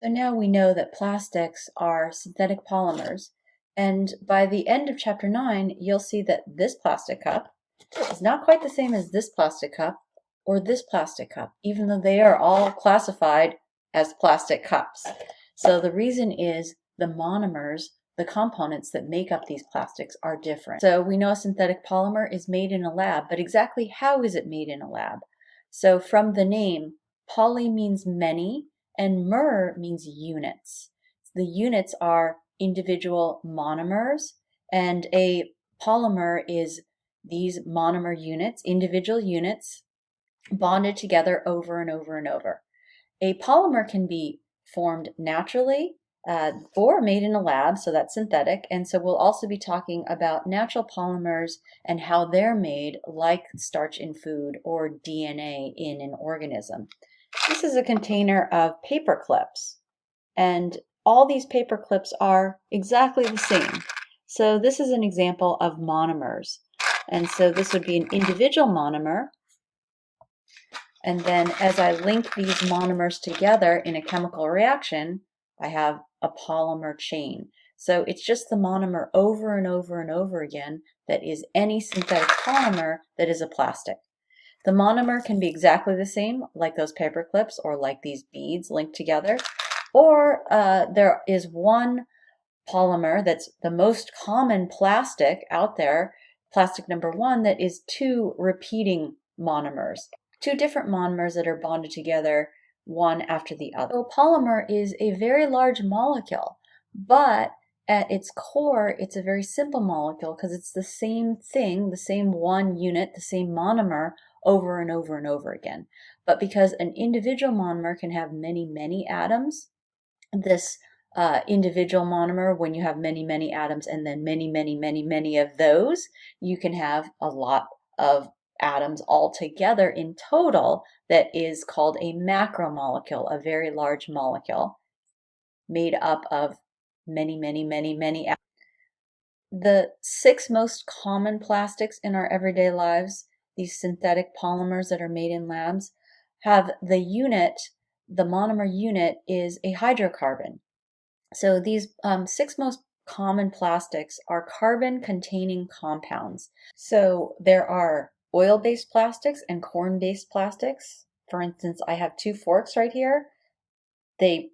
So now we know that plastics are synthetic polymers, and by the end of chapter 9, you'll see that this plastic cup is not quite the same as this plastic cup or this plastic cup, even though they are all classified as plastic cups. So the reason is the monomers, the components that make up these plastics, are different. So we know a synthetic polymer is made in a lab, but exactly how is it made in a lab? So from the name, poly means many, and mer means units. The units are individual monomers, and a polymer is these monomer units, individual units, bonded together over and over and over. A polymer can be formed naturally or made in a lab, so that's synthetic. And so we'll also be talking about natural polymers and how they're made, like starch in food or DNA in an organism. This is a container of paper clips, and all these paper clips are exactly the same. So this is an example of monomers. And so this would be an individual monomer. And then as I link these monomers together in a chemical reaction, I have a polymer chain. So it's just the monomer over and over and over again that is any synthetic polymer that is a plastic. The monomer can be exactly the same, like those paper clips or like these beads linked together, or there is one polymer that's the most common plastic out there, plastic number 1, that is 2 repeating monomers, 2 different monomers that are bonded together one after the other. So polymer is a very large molecule, but at its core, it's a very simple molecule because it's the same thing, the same one unit, the same monomer over and over and over again. But because an individual monomer can have many, many atoms, this individual monomer, when you have many, many atoms and then many, many, many, many of those, you can have a lot of atoms all together in total that is called a macromolecule, a very large molecule made up of many, many, many, many atoms. The 6 most common plastics in our everyday lives, these synthetic polymers that are made in labs, have the unit, the monomer unit is a hydrocarbon. So these 6 most common plastics are carbon-containing compounds. So there are oil-based plastics and corn-based plastics. For instance, I have 2 forks right here. They,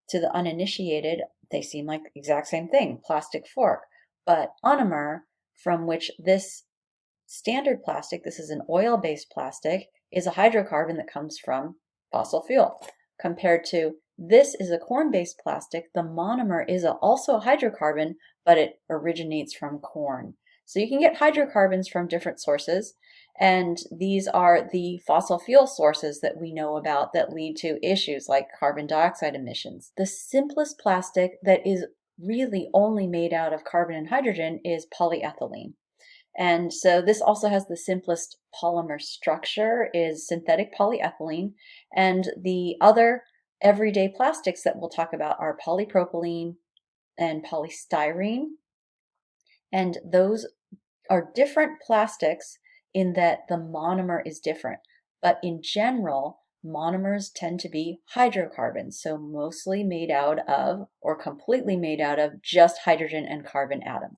to the uninitiated, they seem like the exact same thing, plastic fork. But monomer, from which this standard plastic, this is an oil-based plastic, is a hydrocarbon that comes from fossil fuel. Compared to this is a corn-based plastic, the monomer is also a hydrocarbon, but it originates from corn. So you can get hydrocarbons from different sources, and these are the fossil fuel sources that we know about that lead to issues like carbon dioxide emissions. The simplest plastic that is really only made out of carbon and hydrogen is polyethylene. And so this also has the simplest polymer structure, is synthetic polyethylene, and the other everyday plastics that we'll talk about are polypropylene and polystyrene. And those are different plastics in that the monomer is different. But in general, monomers tend to be hydrocarbons, so mostly made out of or completely made out of just hydrogen and carbon atoms.